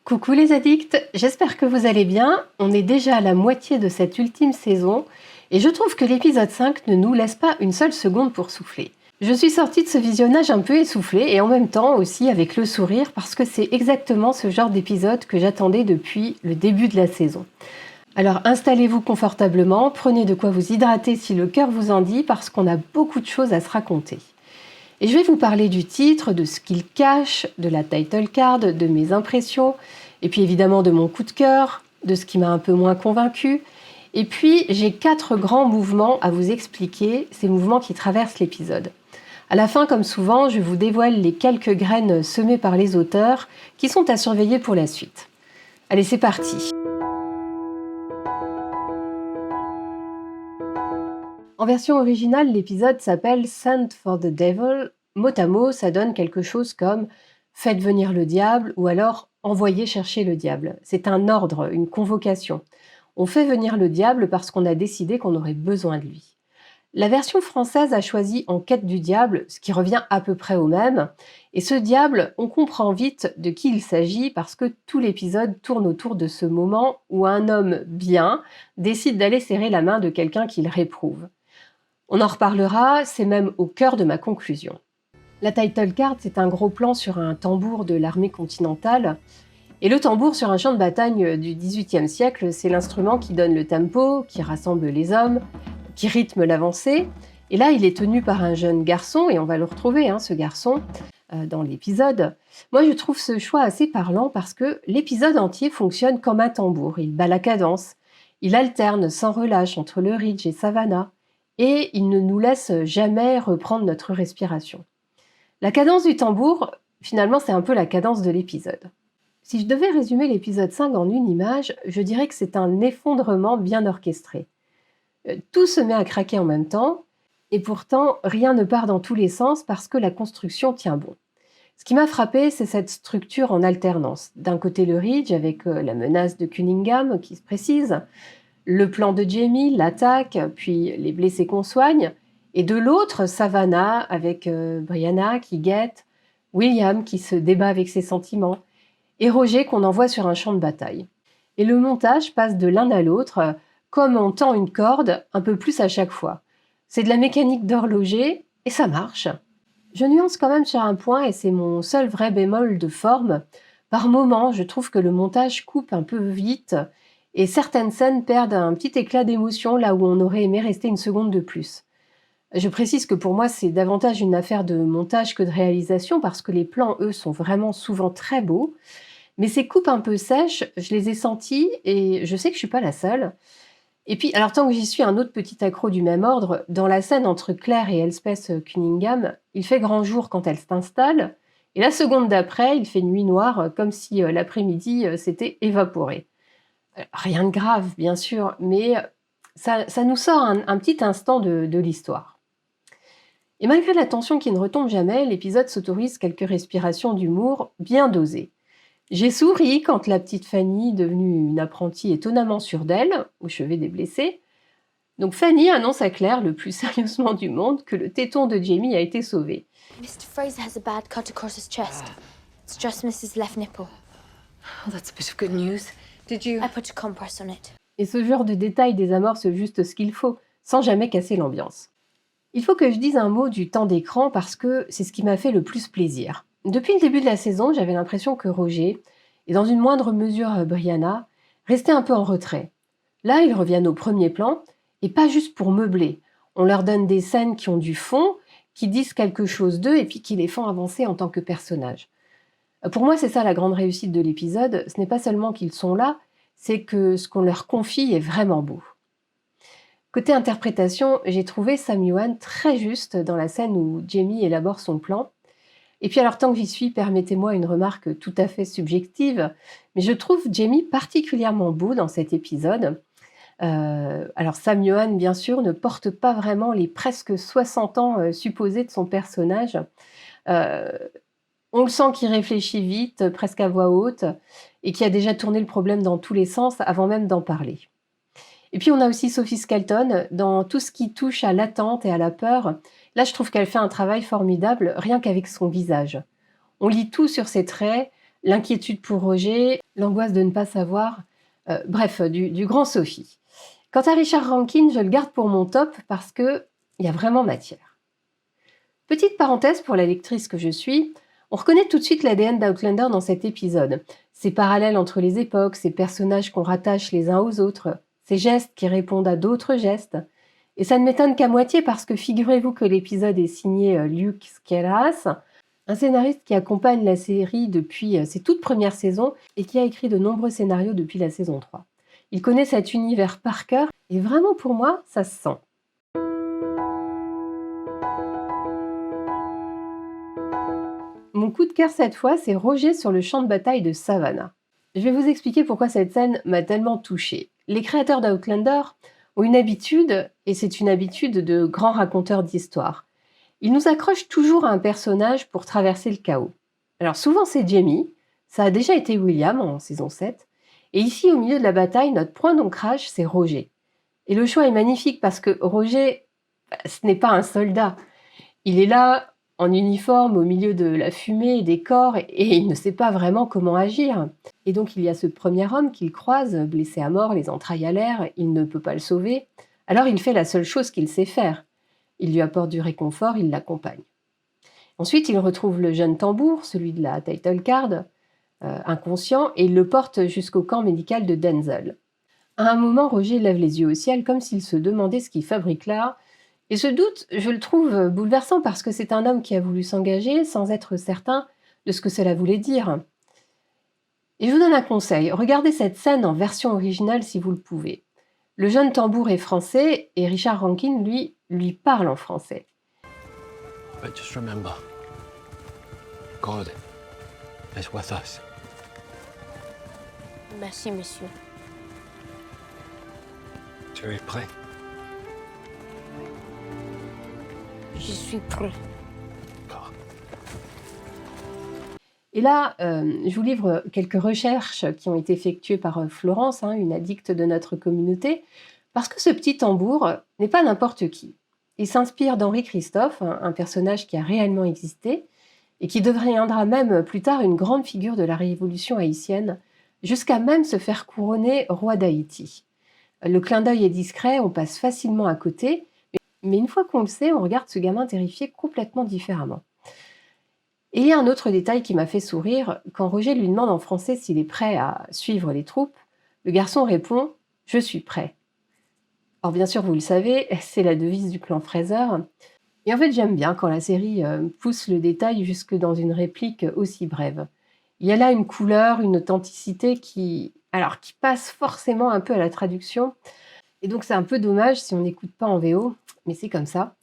Coucou les addicts, j'espère que vous allez bien. On est déjà à la moitié de cette ultime saison et je trouve que l'épisode 5 ne nous laisse pas une seule seconde pour souffler. Je suis sortie de ce visionnage un peu essoufflée et en même temps aussi avec le sourire parce que c'est exactement ce genre d'épisode que j'attendais depuis le début de la saison. Alors installez-vous confortablement, prenez de quoi vous hydrater si le cœur vous en dit parce qu'on a beaucoup de choses à se raconter. Et je vais vous parler du titre, de ce qu'il cache, de la title card, de mes impressions, et puis évidemment de mon coup de cœur, de ce qui m'a un peu moins convaincue. Et puis j'ai 4 grands mouvements à vous expliquer, ces mouvements qui traversent l'épisode. À la fin, comme souvent, je vous dévoile les quelques graines semées par les auteurs qui sont à surveiller pour la suite. Allez, c'est parti! En version originale, l'épisode s'appelle Send for the Devil. Mot à mot, ça donne quelque chose comme Faites venir le diable ou alors Envoyez chercher le diable. C'est un ordre, une convocation. On fait venir le diable parce qu'on a décidé qu'on aurait besoin de lui. La version française a choisi En quête du diable, ce qui revient à peu près au même. Et ce diable, on comprend vite de qui il s'agit parce que tout l'épisode tourne autour de ce moment où un homme bien décide d'aller serrer la main de quelqu'un qu'il réprouve. On en reparlera, c'est même au cœur de ma conclusion. La title card, c'est un gros plan sur un tambour de l'armée continentale. Et le tambour sur un champ de bataille du XVIIIe siècle, c'est l'instrument qui donne le tempo, qui rassemble les hommes, qui rythme l'avancée. Et là, il est tenu par un jeune garçon, et on va le retrouver, ce garçon, dans l'épisode. Moi, je trouve ce choix assez parlant parce que l'épisode entier fonctionne comme un tambour. Il bat la cadence, il alterne sans relâche entre le Ridge et Savannah, et il ne nous laisse jamais reprendre notre respiration. La cadence du tambour, finalement, c'est un peu la cadence de l'épisode. Si je devais résumer l'épisode 5 en une image, je dirais que c'est un effondrement bien orchestré. Tout se met à craquer en même temps, et pourtant, rien ne part dans tous les sens parce que la construction tient bon. Ce qui m'a frappé, c'est cette structure en alternance. D'un côté, le Ridge, avec la menace de Cunningham qui se précise, le plan de Jamie, l'attaque, puis les blessés qu'on soigne, et de l'autre, Savannah, avec Brianna qui guette, William qui se débat avec ses sentiments, et Roger qu'on envoie sur un champ de bataille. Et le montage passe de l'un à l'autre, comme on tend une corde, un peu plus à chaque fois. C'est de la mécanique d'horloger, et ça marche. Je nuance quand même sur un point, et c'est mon seul vrai bémol de forme. Par moments, je trouve que le montage coupe un peu vite, et certaines scènes perdent un petit éclat d'émotion là où on aurait aimé rester une seconde de plus. Je précise que pour moi, c'est davantage une affaire de montage que de réalisation parce que les plans, eux, sont vraiment souvent très beaux. Mais ces coupes un peu sèches, je les ai senties et je sais que je suis pas la seule. Et puis, alors tant que j'y suis, un autre petit accroc du même ordre, dans la scène entre Claire et Elspeth Cunningham, il fait grand jour quand elle s'installe, et la seconde d'après, il fait nuit noire, comme si l'après-midi s'était évaporé. Rien de grave, bien sûr, mais ça nous sort un petit instant de l'histoire. Et malgré la tension qui ne retombe jamais, l'épisode s'autorise quelques respirations d'humour bien dosées. J'ai souri quand la petite Fanny, devenue une apprentie étonnamment sûre d'elle, au chevet des blessés. Donc Fanny annonce à Claire, le plus sérieusement du monde, que le téton de Jamie a été sauvé. Mr. Fraser has a bad cut across his chest. It's just Mrs. left nipple. Oh, that's a bit of good news. Did you... I put a compress on it. Et ce genre de détails désamorce juste ce qu'il faut, sans jamais casser l'ambiance. Il faut que je dise un mot du temps d'écran parce que c'est ce qui m'a fait le plus plaisir. Depuis le début de la saison, j'avais l'impression que Roger, et dans une moindre mesure Brianna, restaient un peu en retrait. Là, ils reviennent au premier plan, et pas juste pour meubler. On leur donne des scènes qui ont du fond, qui disent quelque chose d'eux, et puis qui les font avancer en tant que personnages. Pour moi, c'est ça la grande réussite de l'épisode. Ce n'est pas seulement qu'ils sont là, c'est que ce qu'on leur confie est vraiment beau. Côté interprétation, j'ai trouvé Sam Yuan très juste dans la scène où Jamie élabore son plan. Et puis alors tant que j'y suis, permettez-moi une remarque tout à fait subjective, mais je trouve Jamie particulièrement beau dans cet épisode. Alors Sam Yuan, bien sûr, ne porte pas vraiment les presque 60 ans supposés de son personnage. On le sent qu'il réfléchit vite, presque à voix haute, et qui a déjà tourné le problème dans tous les sens avant même d'en parler. Et puis on a aussi Sophie Skelton, dans tout ce qui touche à l'attente et à la peur. Là, je trouve qu'elle fait un travail formidable, rien qu'avec son visage. On lit tout sur ses traits, l'inquiétude pour Roger, l'angoisse de ne pas savoir, bref, du grand Sophie. Quant à Richard Rankin, je le garde pour mon top parce qu'il y a vraiment matière. Petite parenthèse pour la lectrice que je suis, on reconnaît tout de suite l'ADN d'Outlander dans cet épisode. Ces parallèles entre les époques, ces personnages qu'on rattache les uns aux autres, ces gestes qui répondent à d'autres gestes. Et ça ne m'étonne qu'à moitié parce que figurez-vous que l'épisode est signé Luke Skelas, un scénariste qui accompagne la série depuis ses toutes premières saisons et qui a écrit de nombreux scénarios depuis la saison 3. Il connaît cet univers par cœur et vraiment pour moi, ça se sent. Mon coup de cœur cette fois, c'est Roger sur le champ de bataille de Savannah. Je vais vous expliquer pourquoi cette scène m'a tellement touchée. Les créateurs d'Outlander ont une habitude, et c'est une habitude de grands raconteurs d'histoires. Ils nous accrochent toujours à un personnage pour traverser le chaos. Alors souvent c'est Jamie, ça a déjà été William en saison 7, et ici au milieu de la bataille, notre point d'ancrage c'est Roger. Et le choix est magnifique parce que Roger, ce n'est pas un soldat. Il est là en uniforme au milieu de la fumée et des corps et il ne sait pas vraiment comment agir. Et donc il y a ce premier homme qu'il croise, blessé à mort, les entrailles à l'air, il ne peut pas le sauver. Alors il fait la seule chose qu'il sait faire. Il lui apporte du réconfort, il l'accompagne. Ensuite, il retrouve le jeune tambour, celui de la title card, inconscient, et il le porte jusqu'au camp médical de Denzel. À un moment, Roger lève les yeux au ciel comme s'il se demandait ce qu'il fabrique là. Et ce doute, je le trouve bouleversant parce que c'est un homme qui a voulu s'engager sans être certain de ce que cela voulait dire. Et je vous donne un conseil, regardez cette scène en version originale si vous le pouvez. Le jeune tambour est français et Richard Rankin, lui parle en français. But just remember, God is with us. Merci, monsieur. Tu es prêt? Je suis prêt. D'accord. Et là, je vous livre quelques recherches qui ont été effectuées par Florence, une addicte de notre communauté, parce que ce petit tambour n'est pas n'importe qui. Il s'inspire d'Henri Christophe, un personnage qui a réellement existé et qui deviendra même plus tard une grande figure de la révolution haïtienne, jusqu'à même se faire couronner roi d'Haïti. Le clin d'œil est discret, on passe facilement à côté, mais une fois qu'on le sait, on regarde ce gamin terrifié complètement différemment. Et il y a un autre détail qui m'a fait sourire. Quand Roger lui demande en français s'il est prêt à suivre les troupes, le garçon répond « Je suis prêt ». Or bien sûr, vous le savez, c'est la devise du clan Fraser. Et en fait, j'aime bien quand la série pousse le détail jusque dans une réplique aussi brève. Il y a là une couleur, une authenticité qui passe forcément un peu à la traduction. Et donc c'est un peu dommage si on n'écoute pas en VO, mais c'est comme ça.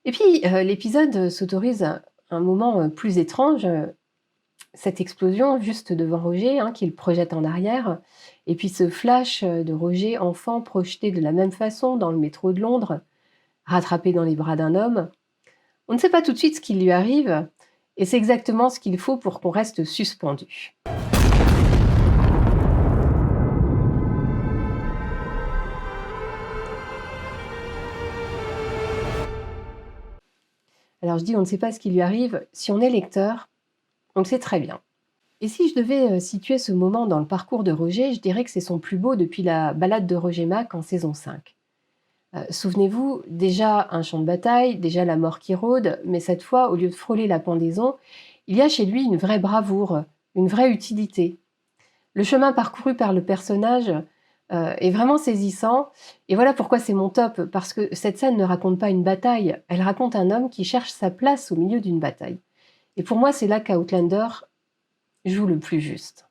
Et puis l'épisode s'autorise un moment plus étrange, cette explosion juste devant Roger, qu'il projette en arrière, et puis ce flash de Roger enfant projeté de la même façon dans le métro de Londres, rattrapé dans les bras d'un homme. On ne sait pas tout de suite ce qui lui arrive, et c'est exactement ce qu'il faut pour qu'on reste suspendu. Alors je dis on ne sait pas ce qui lui arrive, si on est lecteur, on le sait très bien. Et si je devais situer ce moment dans le parcours de Roger, je dirais que c'est son plus beau depuis la balade de Roger Mac en saison 5. Souvenez-vous, déjà un champ de bataille, déjà la mort qui rôde, mais cette fois, au lieu de frôler la pendaison, il y a chez lui une vraie bravoure, une vraie utilité. Le chemin parcouru par le personnage est vraiment saisissant, et voilà pourquoi c'est mon top, parce que cette scène ne raconte pas une bataille, elle raconte un homme qui cherche sa place au milieu d'une bataille. Et pour moi, c'est là qu'Outlander joue le plus juste.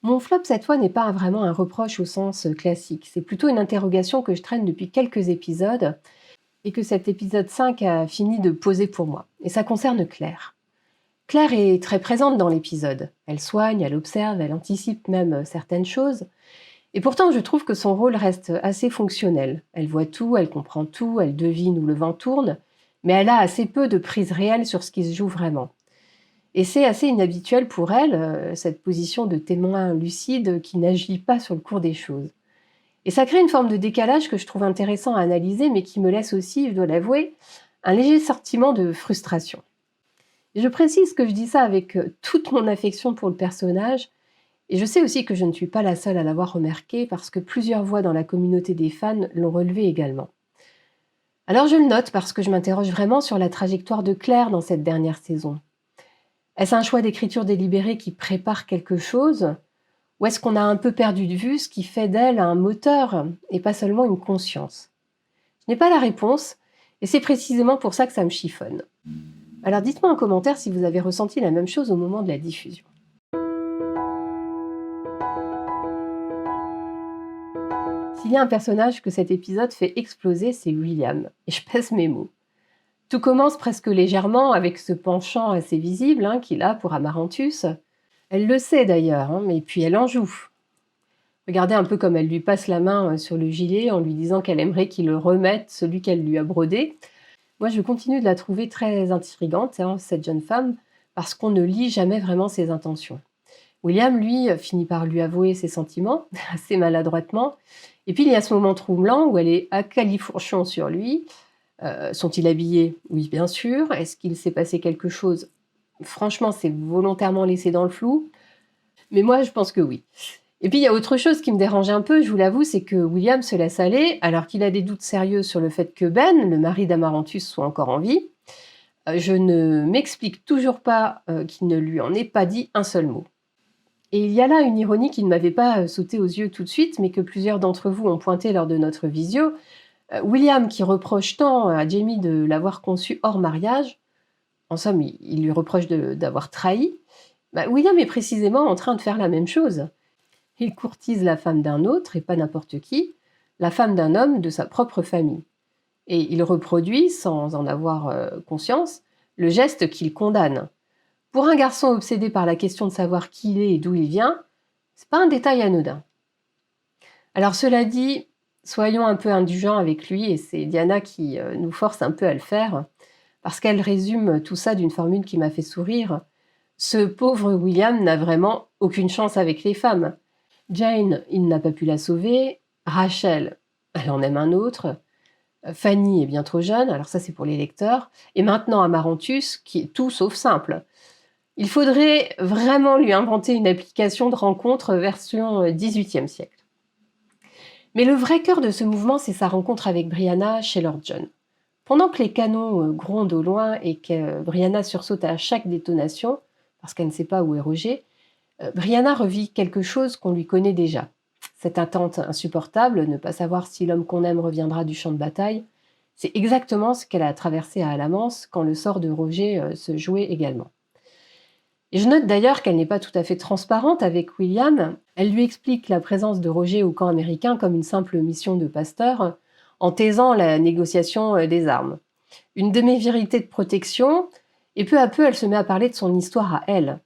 Mon flop, cette fois, n'est pas vraiment un reproche au sens classique. C'est plutôt une interrogation que je traîne depuis quelques épisodes et que cet épisode 5 a fini de poser pour moi. Et ça concerne Claire. Claire est très présente dans l'épisode. Elle soigne, elle observe, elle anticipe même certaines choses. Et pourtant, je trouve que son rôle reste assez fonctionnel. Elle voit tout, elle comprend tout, elle devine où le vent tourne, mais elle a assez peu de prise réelle sur ce qui se joue vraiment. Et c'est assez inhabituel pour elle, cette position de témoin lucide qui n'agit pas sur le cours des choses. Et ça crée une forme de décalage que je trouve intéressant à analyser, mais qui me laisse aussi, je dois l'avouer, un léger sentiment de frustration. Et je précise que je dis ça avec toute mon affection pour le personnage, et je sais aussi que je ne suis pas la seule à l'avoir remarqué parce que plusieurs voix dans la communauté des fans l'ont relevé également. Alors je le note parce que je m'interroge vraiment sur la trajectoire de Claire dans cette dernière saison. Est-ce un choix d'écriture délibéré qui prépare quelque chose? Ou est-ce qu'on a un peu perdu de vue ce qui fait d'elle un moteur et pas seulement une conscience? Je n'ai pas la réponse, et c'est précisément pour ça que ça me chiffonne. Alors dites-moi en commentaire si vous avez ressenti la même chose au moment de la diffusion. S'il y a un personnage que cet épisode fait exploser, c'est William, et je pèse mes mots. Tout commence presque légèrement avec ce penchant assez visible qu'il a pour Amaranthus. Elle le sait d'ailleurs, mais puis elle en joue. Regardez un peu comme elle lui passe la main sur le gilet en lui disant qu'elle aimerait qu'il le remette, celui qu'elle lui a brodé. Moi, je continue de la trouver très intrigante, cette jeune femme, parce qu'on ne lit jamais vraiment ses intentions. William, lui, finit par lui avouer ses sentiments, assez maladroitement. Et puis, il y a ce moment troublant où elle est à califourchon sur lui. Sont-ils habillés? Oui, bien sûr. Est-ce qu'il s'est passé quelque chose? Franchement, c'est volontairement laissé dans le flou. Mais moi, je pense que oui. Et puis, il y a autre chose qui me dérange un peu, je vous l'avoue, c'est que William se laisse aller, alors qu'il a des doutes sérieux sur le fait que Ben, le mari d'Amaranthus, soit encore en vie. Je ne m'explique toujours pas qu'il ne lui en ait pas dit un seul mot. Et il y a là une ironie qui ne m'avait pas sauté aux yeux tout de suite, mais que plusieurs d'entre vous ont pointé lors de notre visio. William, qui reproche tant à Jamie de l'avoir conçu hors mariage, en somme, il lui reproche d'avoir trahi, William est précisément en train de faire la même chose. Il courtise la femme d'un autre, et pas n'importe qui, la femme d'un homme de sa propre famille. Et il reproduit, sans en avoir conscience, le geste qu'il condamne. Pour un garçon obsédé par la question de savoir qui il est et d'où il vient, c'est pas un détail anodin. Alors cela dit, soyons un peu indulgents avec lui, et c'est Diana qui nous force un peu à le faire, parce qu'elle résume tout ça d'une formule qui m'a fait sourire. Ce pauvre William n'a vraiment aucune chance avec les femmes. Jane, il n'a pas pu la sauver. Rachel, elle en aime un autre. Fanny est bien trop jeune, alors ça c'est pour les lecteurs. Et maintenant Amaranthus, qui est tout sauf simple. Il faudrait vraiment lui inventer une application de rencontre version 18e siècle. Mais le vrai cœur de ce mouvement, c'est sa rencontre avec Brianna chez Lord John. Pendant que les canons grondent au loin et que Brianna sursaute à chaque détonation, parce qu'elle ne sait pas où est Roger, Brianna revit quelque chose qu'on lui connaît déjà. Cette attente insupportable, ne pas savoir si l'homme qu'on aime reviendra du champ de bataille, c'est exactement ce qu'elle a traversé à Alamance quand le sort de Roger se jouait également. Et je note d'ailleurs qu'elle n'est pas tout à fait transparente avec William. Elle lui explique la présence de Roger au camp américain comme une simple mission de pasteur, en taisant la négociation des armes. Une demi-vérité de protection, et peu à peu elle se met à parler de son histoire à elle.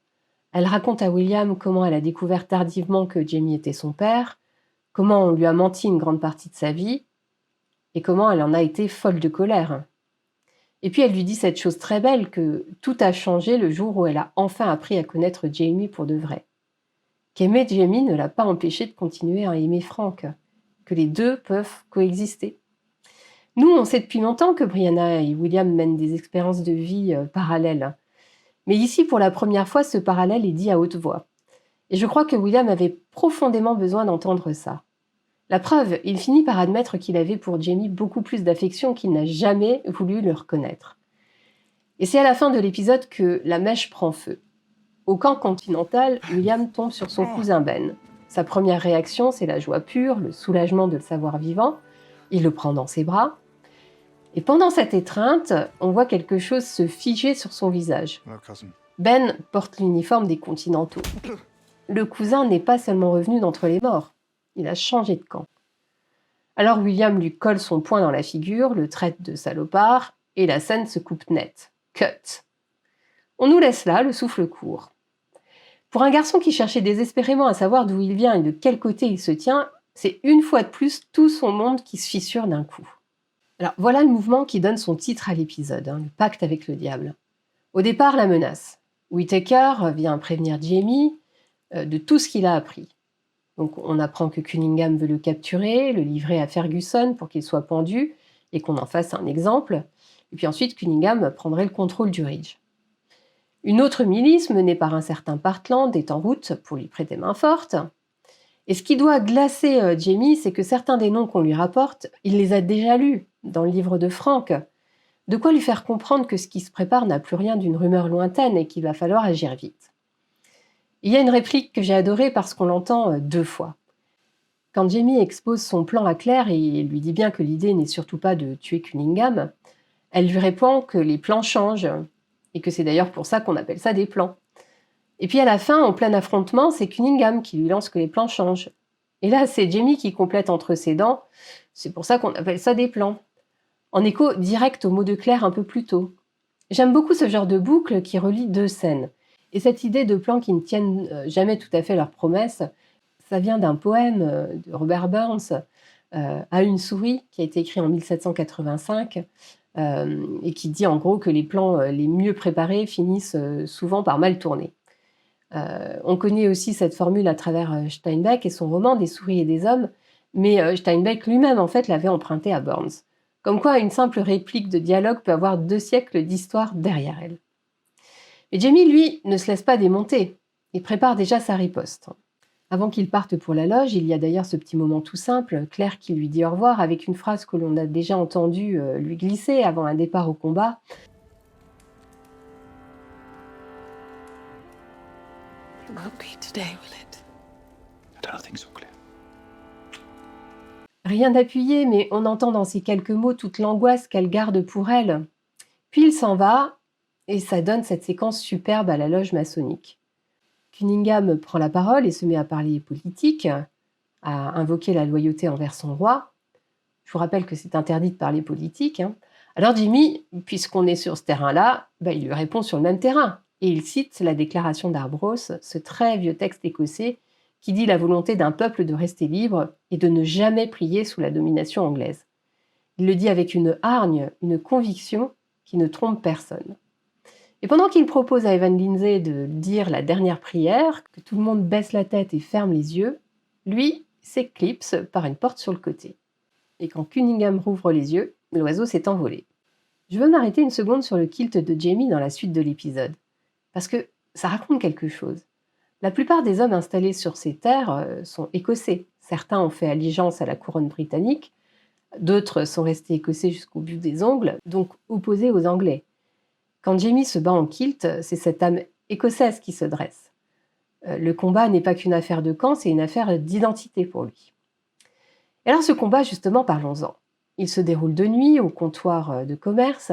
Elle raconte à William comment elle a découvert tardivement que Jamie était son père, comment on lui a menti une grande partie de sa vie, et comment elle en a été folle de colère. Et puis elle lui dit cette chose très belle que tout a changé le jour où elle a enfin appris à connaître Jamie pour de vrai. Qu'aimer Jamie ne l'a pas empêché de continuer à aimer Frank, que les deux peuvent coexister. Nous, on sait depuis longtemps que Brianna et William mènent des expériences de vie parallèles. Mais ici, pour la première fois, ce parallèle est dit à haute voix. Et je crois que William avait profondément besoin d'entendre ça. La preuve, il finit par admettre qu'il avait pour Jamie beaucoup plus d'affection qu'il n'a jamais voulu le reconnaître. Et c'est à la fin de l'épisode que la mèche prend feu. Au camp continental, William tombe sur son cousin Ben. Sa première réaction, c'est la joie pure, le soulagement de le savoir vivant. Il le prend dans ses bras. Et pendant cette étreinte, on voit quelque chose se figer sur son visage. Ben porte l'uniforme des Continentaux. Le cousin n'est pas seulement revenu d'entre les morts. Il a changé de camp. Alors William lui colle son poing dans la figure, le traite de salopard, et la scène se coupe net. Cut. On nous laisse là, le souffle court. Pour un garçon qui cherchait désespérément à savoir d'où il vient et de quel côté il se tient, c'est une fois de plus tout son monde qui se fissure d'un coup. Alors voilà le mouvement qui donne son titre à l'épisode, le pacte avec le diable. Au départ, la menace. Whittaker vient prévenir Jamie de tout ce qu'il a appris. Donc on apprend que Cunningham veut le capturer, le livrer à Ferguson pour qu'il soit pendu et qu'on en fasse un exemple. Et puis ensuite, Cunningham prendrait le contrôle du Ridge. Une autre milice, menée par un certain Partland, est en route pour lui prêter main forte. Et ce qui doit glacer Jamie, c'est que certains des noms qu'on lui rapporte, il les a déjà lus dans le livre de Frank. De quoi lui faire comprendre que ce qui se prépare n'a plus rien d'une rumeur lointaine et qu'il va falloir agir vite. Il y a une réplique que j'ai adorée parce qu'on l'entend 2 fois. Quand Jamie expose son plan à Claire et lui dit bien que l'idée n'est surtout pas de tuer Cunningham, elle lui répond que les plans changent et que c'est d'ailleurs pour ça qu'on appelle ça des plans. Et puis à la fin, en plein affrontement, c'est Cunningham qui lui lance que les plans changent. Et là, c'est Jamie qui complète entre ses dents, c'est pour ça qu'on appelle ça des plans. En écho direct aux mots de Claire un peu plus tôt. J'aime beaucoup ce genre de boucle qui relie 2 scènes. Et cette idée de plans qui ne tiennent jamais tout à fait leurs promesses, ça vient d'un poème de Robert Burns, À une souris, qui a été écrit en 1785, et qui dit en gros que les plans les mieux préparés finissent souvent par mal tourner. On connaît aussi cette formule à travers Steinbeck et son roman Des souris et des hommes, mais Steinbeck lui-même en fait l'avait emprunté à Burns. Comme quoi une simple réplique de dialogue peut avoir 2 siècles d'histoire derrière elle. Mais Jamie, lui, ne se laisse pas démonter. Il prépare déjà sa riposte. Avant qu'il parte pour la loge, il y a d'ailleurs ce petit moment tout simple, Claire qui lui dit au revoir avec une phrase que l'on a déjà entendue lui glisser avant un départ au combat. It won't be today, will it? I don't think so, Claire. Rien d'appuyé, mais on entend dans ces quelques mots toute l'angoisse qu'elle garde pour elle. Puis il s'en va, et ça donne cette séquence superbe à la loge maçonnique. Cunningham prend la parole et se met à parler politique, à invoquer la loyauté envers son roi. Je vous rappelle que c'est interdit de parler politique. Alors Jimmy, puisqu'on est sur ce terrain-là, il lui répond sur le même terrain. Et il cite la déclaration d'Arbroath, ce très vieux texte écossais qui dit la volonté d'un peuple de rester libre et de ne jamais prier sous la domination anglaise. Il le dit avec une hargne, une conviction qui ne trompe personne. Et pendant qu'il propose à Evan Lindsay de dire la dernière prière, que tout le monde baisse la tête et ferme les yeux, lui s'éclipse par une porte sur le côté. Et quand Cunningham rouvre les yeux, l'oiseau s'est envolé. Je veux m'arrêter une seconde sur le kilt de Jamie dans la suite de l'épisode, parce que ça raconte quelque chose. La plupart des hommes installés sur ces terres sont écossais. Certains ont fait allégeance à la couronne britannique, d'autres sont restés écossais jusqu'au bout des ongles, donc opposés aux Anglais. Quand Jamie se bat en kilt, c'est cette âme écossaise qui se dresse. Le combat n'est pas qu'une affaire de camp, c'est une affaire d'identité pour lui. Et alors ce combat, justement, parlons-en. Il se déroule de nuit au comptoir de commerce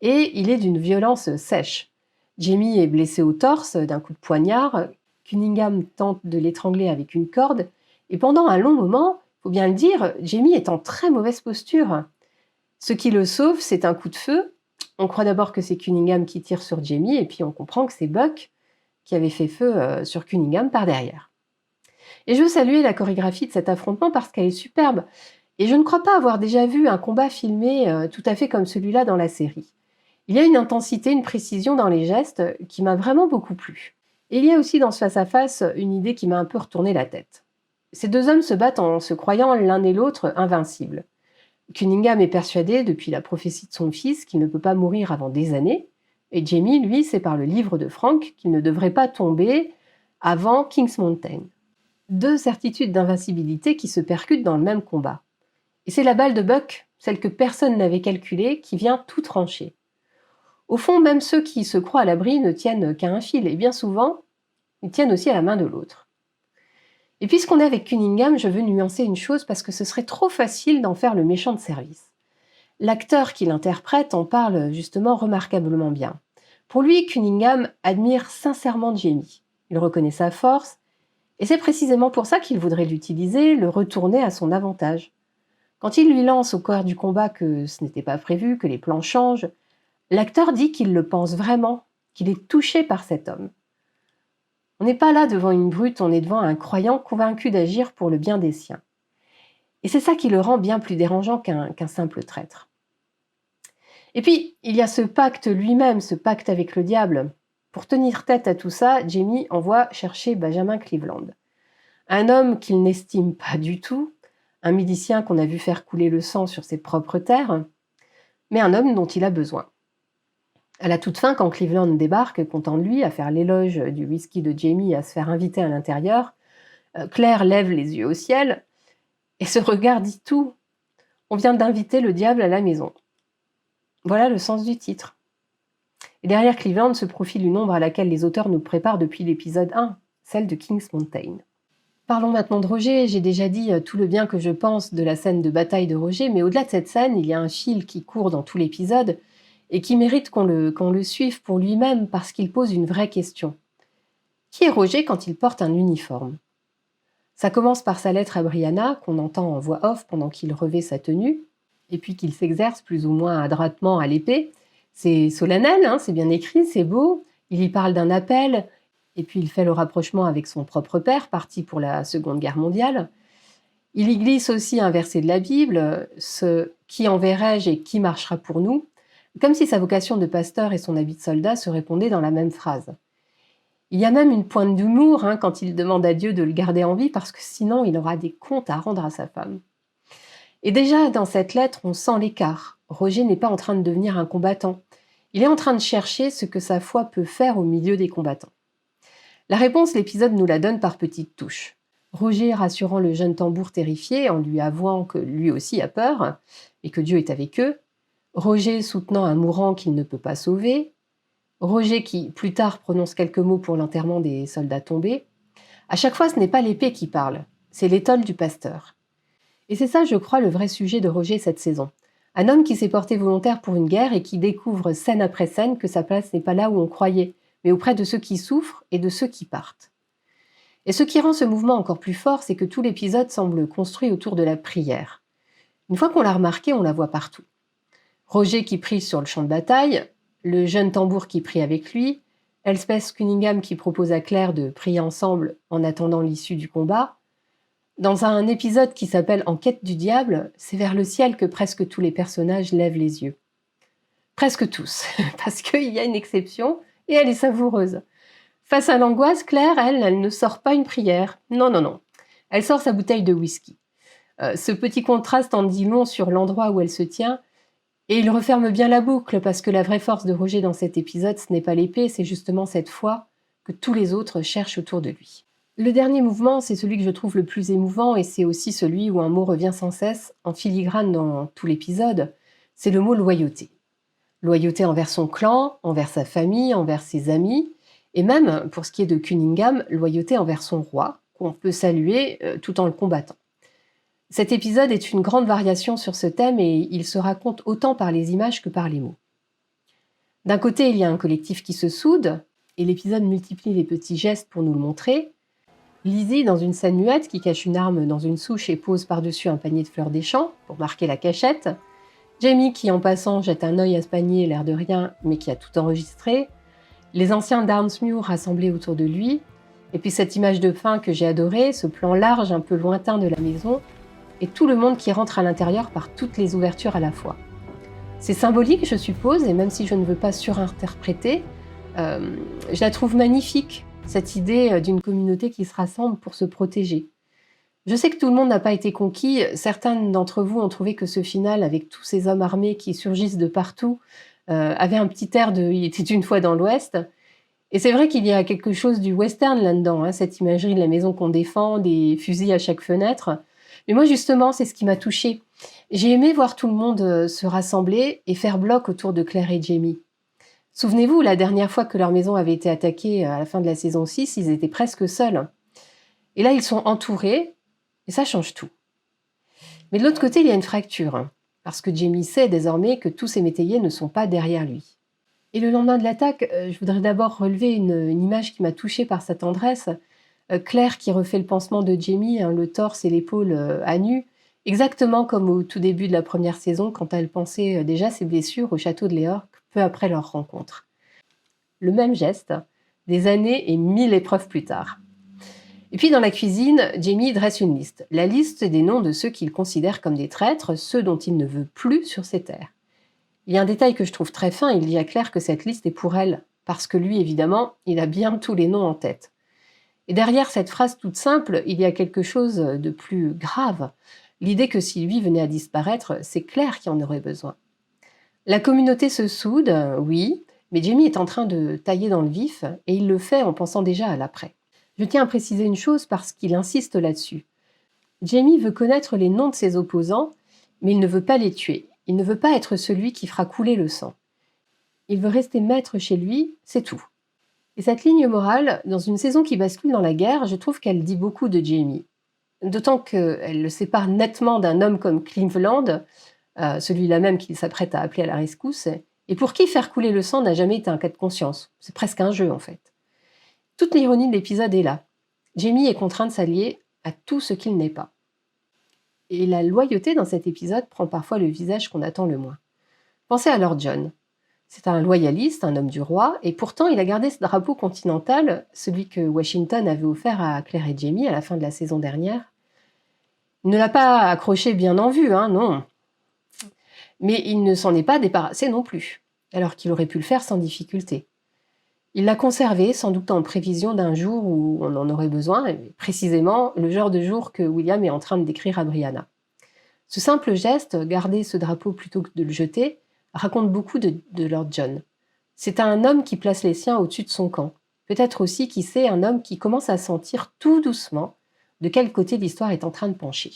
et il est d'une violence sèche. Jamie est blessé au torse d'un coup de poignard, Cunningham tente de l'étrangler avec une corde et pendant un long moment, il faut bien le dire, Jamie est en très mauvaise posture. Ce qui le sauve, c'est un coup de feu. On croit d'abord que c'est Cunningham qui tire sur Jamie et puis on comprend que c'est Buck qui avait fait feu sur Cunningham par derrière. Et je veux saluer la chorégraphie de cet affrontement parce qu'elle est superbe. Et je ne crois pas avoir déjà vu un combat filmé tout à fait comme celui-là dans la série. Il y a une intensité, une précision dans les gestes qui m'a vraiment beaucoup plu. Et il y a aussi dans ce face-à-face une idée qui m'a un peu retourné la tête. Ces 2 hommes se battent en se croyant l'un et l'autre invincibles. Cunningham est persuadé, depuis la prophétie de son fils, qu'il ne peut pas mourir avant des années, et Jamie, lui, sait par le livre de Frank qu'il ne devrait pas tomber avant King's Mountain. 2 certitudes d'invincibilité qui se percutent dans le même combat. Et c'est la balle de Buck, celle que personne n'avait calculée, qui vient tout trancher. Au fond, même ceux qui se croient à l'abri ne tiennent qu'à un fil, et bien souvent, ils tiennent aussi à la main de l'autre. Et puisqu'on est avec Cunningham, je veux nuancer une chose parce que ce serait trop facile d'en faire le méchant de service. L'acteur qui l'interprète en parle justement remarquablement bien. Pour lui, Cunningham admire sincèrement Jamie. Il reconnaît sa force, et c'est précisément pour ça qu'il voudrait l'utiliser, le retourner à son avantage. Quand il lui lance au cœur du combat que ce n'était pas prévu, que les plans changent, l'acteur dit qu'il le pense vraiment, qu'il est touché par cet homme. On n'est pas là devant une brute, on est devant un croyant convaincu d'agir pour le bien des siens. Et c'est ça qui le rend bien plus dérangeant qu'un simple traître. Et puis, il y a ce pacte lui-même, ce pacte avec le diable. Pour tenir tête à tout ça, Jamie envoie chercher Benjamin Cleveland. Un homme qu'il n'estime pas du tout, un milicien qu'on a vu faire couler le sang sur ses propres terres, mais un homme dont il a besoin. À la toute fin, quand Cleveland débarque, content de lui, à faire l'éloge du whisky de Jamie et à se faire inviter à l'intérieur, Claire lève les yeux au ciel et ce regard dit tout. On vient d'inviter le diable à la maison. Voilà le sens du titre. Et derrière Cleveland se profile une ombre à laquelle les auteurs nous préparent depuis l'épisode 1, celle de King's Mountain. Parlons maintenant de Roger. J'ai déjà dit tout le bien que je pense de la scène de bataille de Roger, mais au-delà de cette scène, il y a un fil qui court dans tout l'épisode et qui mérite qu'on le suive pour lui-même parce qu'il pose une vraie question. Qui est Roger quand il porte un uniforme ? Ça commence par sa lettre à Brianna, qu'on entend en voix off pendant qu'il revêt sa tenue, et puis qu'il s'exerce plus ou moins adroitement à l'épée. C'est solennel, hein, c'est bien écrit, c'est beau. Il y parle d'un appel, et puis il fait le rapprochement avec son propre père, parti pour la Seconde Guerre mondiale. Il y glisse aussi un verset de la Bible, ce « Qui enverrai-je et qui marchera pour nous ?» comme si sa vocation de pasteur et son habit de soldat se répondaient dans la même phrase. Il y a même une pointe d'humour quand il demande à Dieu de le garder en vie parce que sinon il aura des comptes à rendre à sa femme. Et déjà dans cette lettre, on sent l'écart. Roger n'est pas en train de devenir un combattant. Il est en train de chercher ce que sa foi peut faire au milieu des combattants. La réponse, l'épisode nous la donne par petites touches. Roger rassurant le jeune tambour terrifié en lui avouant que lui aussi a peur et que Dieu est avec eux. Roger soutenant un mourant qu'il ne peut pas sauver. Roger qui, plus tard, prononce quelques mots pour l'enterrement des soldats tombés. À chaque fois, ce n'est pas l'épée qui parle, c'est l'étole du pasteur. Et c'est ça, je crois, le vrai sujet de Roger cette saison. Un homme qui s'est porté volontaire pour une guerre et qui découvre scène après scène que sa place n'est pas là où on croyait, mais auprès de ceux qui souffrent et de ceux qui partent. Et ce qui rend ce mouvement encore plus fort, c'est que tout l'épisode semble construit autour de la prière. Une fois qu'on l'a remarqué, on la voit partout. Roger qui prie sur le champ de bataille, le jeune tambour qui prie avec lui, Elspeth Cunningham qui propose à Claire de prier ensemble en attendant l'issue du combat. Dans un épisode qui s'appelle En quête du diable, c'est vers le ciel que presque tous les personnages lèvent les yeux. Presque tous, parce qu'il y a une exception et elle est savoureuse. Face à l'angoisse, Claire, elle ne sort pas une prière. Non. Elle sort sa bouteille de whisky. Ce petit contraste en dit long sur l'endroit où elle se tient. Et il referme bien la boucle, parce que la vraie force de Roger dans cet épisode, ce n'est pas l'épée, c'est justement cette foi que tous les autres cherchent autour de lui. Le dernier mouvement, c'est celui que je trouve le plus émouvant, et c'est aussi celui où un mot revient sans cesse, en filigrane dans tout l'épisode, c'est le mot loyauté. Loyauté envers son clan, envers sa famille, envers ses amis, et même, pour ce qui est de Cunningham, loyauté envers son roi, qu'on peut saluer tout en le combattant. Cet épisode est une grande variation sur ce thème et il se raconte autant par les images que par les mots. D'un côté, il y a un collectif qui se soude, et l'épisode multiplie les petits gestes pour nous le montrer. Lizzie, dans une scène muette, qui cache une arme dans une souche et pose par-dessus un panier de fleurs des champs, pour marquer la cachette. Jamie, qui en passant jette un œil à ce panier, l'air de rien, mais qui a tout enregistré. Les anciens d'Arnsmuir rassemblés autour de lui. Et puis cette image de fin que j'ai adorée, ce plan large, un peu lointain de la maison, et tout le monde qui rentre à l'intérieur par toutes les ouvertures à la fois. C'est symbolique, je suppose, et même si je ne veux pas surinterpréter, je la trouve magnifique, cette idée d'une communauté qui se rassemble pour se protéger. Je sais que tout le monde n'a pas été conquis, certains d'entre vous ont trouvé que ce final, avec tous ces hommes armés qui surgissent de partout, avait un petit air de « Il était une fois dans l'Ouest ». Et c'est vrai qu'il y a quelque chose du western là-dedans, cette imagerie de la maison qu'on défend, des fusils à chaque fenêtre. Mais moi, justement, c'est ce qui m'a touchée. J'ai aimé voir tout le monde se rassembler et faire bloc autour de Claire et Jamie. Souvenez-vous, la dernière fois que leur maison avait été attaquée à la fin de la saison 6, ils étaient presque seuls. Et là, ils sont entourés, et ça change tout. Mais de l'autre côté, il y a une fracture, parce que Jamie sait désormais que tous ses métayers ne sont pas derrière lui. Et le lendemain de l'attaque, je voudrais d'abord relever une image qui m'a touchée par sa tendresse. Claire qui refait le pansement de Jamie, le torse et l'épaule à nu, exactement comme au tout début de la première saison, quand elle pensait déjà ses blessures au château de Léorque, peu après leur rencontre. Le même geste, des années et 1000 épreuves plus tard. Et puis dans la cuisine, Jamie dresse une liste. La liste des noms de ceux qu'il considère comme des traîtres, ceux dont il ne veut plus sur ces terres. Il y a un détail que je trouve très fin, il dit à Claire que cette liste est pour elle, parce que lui, évidemment, il a bien tous les noms en tête. Et derrière cette phrase toute simple, il y a quelque chose de plus grave. L'idée que si lui venait à disparaître, c'est Claire qui en aurait besoin. La communauté se soude, oui, Mais Jamie est en train de tailler dans le vif et il le fait en pensant déjà à l'après. Je tiens à préciser une chose parce qu'il insiste là-dessus. Jamie veut connaître les noms de ses opposants, mais il ne veut pas les tuer. Il ne veut pas être celui qui fera couler le sang. Il veut rester maître chez lui, c'est tout. Et cette ligne morale, dans une saison qui bascule dans la guerre, je trouve qu'elle dit beaucoup de Jamie. D'autant qu'elle le sépare nettement d'un homme comme Cleveland, celui-là même qu'il s'apprête à appeler à la rescousse, et pour qui faire couler le sang n'a jamais été un cas de conscience. C'est presque un jeu en fait. Toute l'ironie de l'épisode est là. Jamie est contraint de s'allier à tout ce qu'il n'est pas. Et la loyauté dans cet épisode prend parfois le visage qu'on attend le moins. Pensez à Lord John. C'est un loyaliste, un homme du roi, et pourtant il a gardé ce drapeau continental, celui que Washington avait offert à Claire et Jamie à la fin de la saison dernière. Il ne l'a pas accroché bien en vue, non. Mais il ne s'en est pas débarrassé non plus, alors qu'il aurait pu le faire sans difficulté. Il l'a conservé, sans doute en prévision d'un jour où on en aurait besoin, et précisément le genre de jour que William est en train de décrire à Brianna. Ce simple geste, garder ce drapeau plutôt que de le jeter, raconte beaucoup de Lord John. C'est un homme qui place les siens au-dessus de son camp. Peut-être aussi, qui sait, un homme qui commence à sentir tout doucement de quel côté l'histoire est en train de pencher.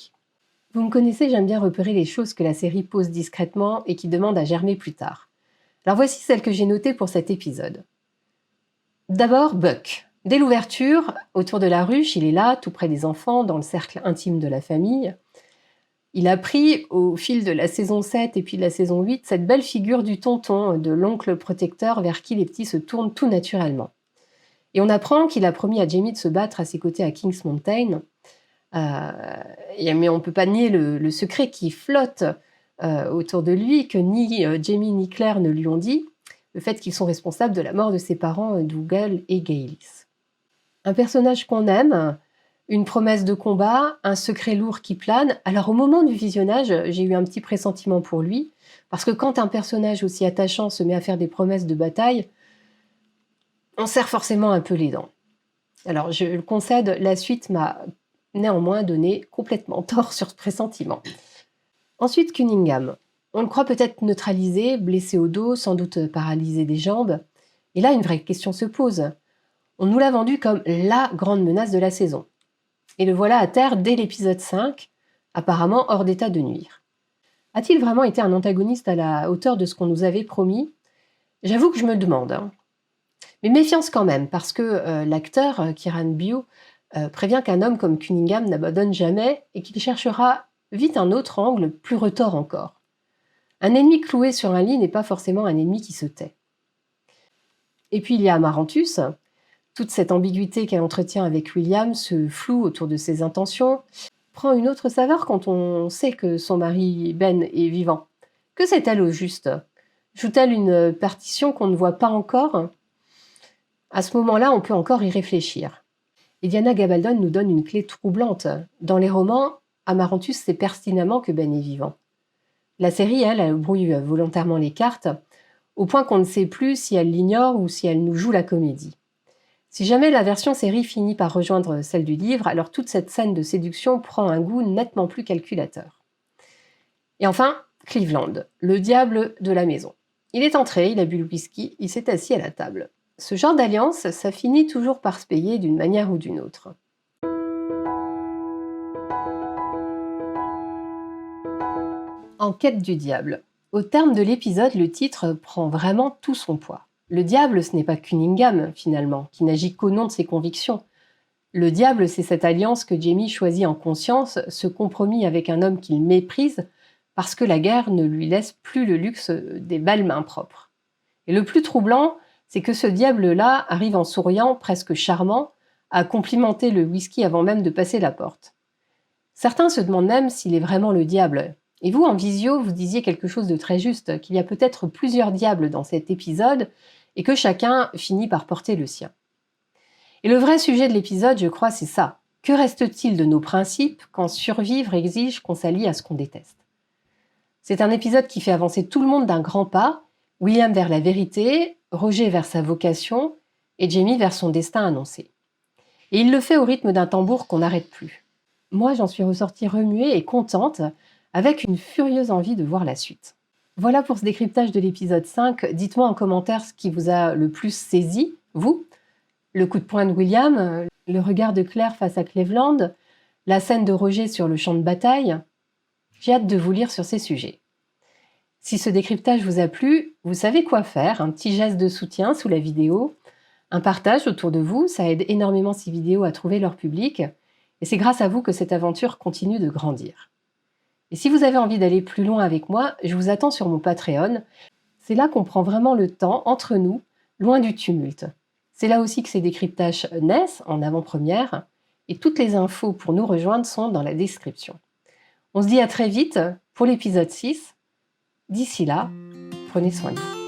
Vous me connaissez, j'aime bien repérer les choses que la série pose discrètement et qui demandent à germer plus tard. Alors voici celles que j'ai notées pour cet épisode. D'abord, Buck. Dès l'ouverture, autour de la ruche, il est là, tout près des enfants, dans le cercle intime de la famille. Il a pris, au fil de la saison 7 et puis de la saison 8, cette belle figure du tonton, de l'oncle protecteur vers qui les petits se tournent tout naturellement. Et on apprend qu'il a promis à Jamie de se battre à ses côtés à Kings Mountain. Mais on ne peut pas nier le secret qui flotte autour de lui, que ni Jamie ni Claire ne lui ont dit, le fait qu'ils sont responsables de la mort de ses parents, Dougal et Gaylis. Un personnage qu'on aime, une promesse de combat, un secret lourd qui plane. Alors au moment du visionnage, j'ai eu un petit pressentiment pour lui, parce que quand un personnage aussi attachant se met à faire des promesses de bataille, on serre forcément un peu les dents. Alors je le concède, la suite m'a néanmoins donné complètement tort sur ce pressentiment. Ensuite, Cunningham. On le croit peut-être neutralisé, blessé au dos, sans doute paralysé des jambes. Et là, une vraie question se pose. On nous l'a vendu comme la grande menace de la saison. Et le voilà à terre dès l'épisode 5, apparemment hors d'état de nuire. A-t-il vraiment été un antagoniste à la hauteur de ce qu'on nous avait promis ? J'avoue que je me le demande. Mais méfiance quand même, parce que l'acteur, Kieran Bio, prévient qu'un homme comme Cunningham n'abandonne jamais et qu'il cherchera vite un autre angle, plus retors encore. Un ennemi cloué sur un lit n'est pas forcément un ennemi qui se tait. Et puis il y a Amaranthus. Toute cette ambiguïté qu'elle entretient avec William, ce flou autour de ses intentions, prend une autre saveur quand on sait que son mari Ben est vivant. Que sait-elle au juste ? Joue-t-elle une partition qu'on ne voit pas encore ? À ce moment-là, on peut encore y réfléchir. Et Diana Gabaldon nous donne une clé troublante. Dans les romans, Amaranthus sait pertinemment que Ben est vivant. La série, elle brouille volontairement les cartes, au point qu'on ne sait plus si elle l'ignore ou si elle nous joue la comédie. Si jamais la version série finit par rejoindre celle du livre, alors toute cette scène de séduction prend un goût nettement plus calculateur. Et enfin, Cleveland, le diable de la maison. Il est entré, il a bu le whisky, il s'est assis à la table. Ce genre d'alliance, ça finit toujours par se payer d'une manière ou d'une autre. En quête du diable. Au terme de l'épisode, le titre prend vraiment tout son poids. Le diable, ce n'est pas Cunningham, finalement, qui n'agit qu'au nom de ses convictions. Le diable, c'est cette alliance que Jamie choisit en conscience, ce compromis avec un homme qu'il méprise, parce que la guerre ne lui laisse plus le luxe des belles mains propres. Et le plus troublant, c'est que ce diable-là arrive en souriant, presque charmant, à complimenter le whisky avant même de passer la porte. Certains se demandent même s'il est vraiment le diable. Et vous, en visio, vous disiez quelque chose de très juste, qu'il y a peut-être plusieurs diables dans cet épisode et que chacun finit par porter le sien. Et le vrai sujet de l'épisode, je crois, c'est ça. Que reste-t-il de nos principes quand survivre exige qu'on s'allie à ce qu'on déteste ? C'est un épisode qui fait avancer tout le monde d'un grand pas, William vers la vérité, Roger vers sa vocation et Jamie vers son destin annoncé. Et il le fait au rythme d'un tambour qu'on n'arrête plus. Moi, j'en suis ressortie remuée et contente, avec une furieuse envie de voir la suite. Voilà pour ce décryptage de l'épisode 5. Dites-moi en commentaire ce qui vous a le plus saisi, vous. Le coup de poing de William, le regard de Claire face à Cleveland, la scène de Roger sur le champ de bataille. J'ai hâte de vous lire sur ces sujets. Si ce décryptage vous a plu, vous savez quoi faire, un petit geste de soutien sous la vidéo, un partage autour de vous, ça aide énormément ces vidéos à trouver leur public, et c'est grâce à vous que cette aventure continue de grandir. Et si vous avez envie d'aller plus loin avec moi, je vous attends sur mon Patreon. C'est là qu'on prend vraiment le temps, entre nous, loin du tumulte. C'est là aussi que ces décryptages naissent, en avant-première, et toutes les infos pour nous rejoindre sont dans la description. On se dit à très vite pour l'épisode 6. D'ici là, prenez soin de vous.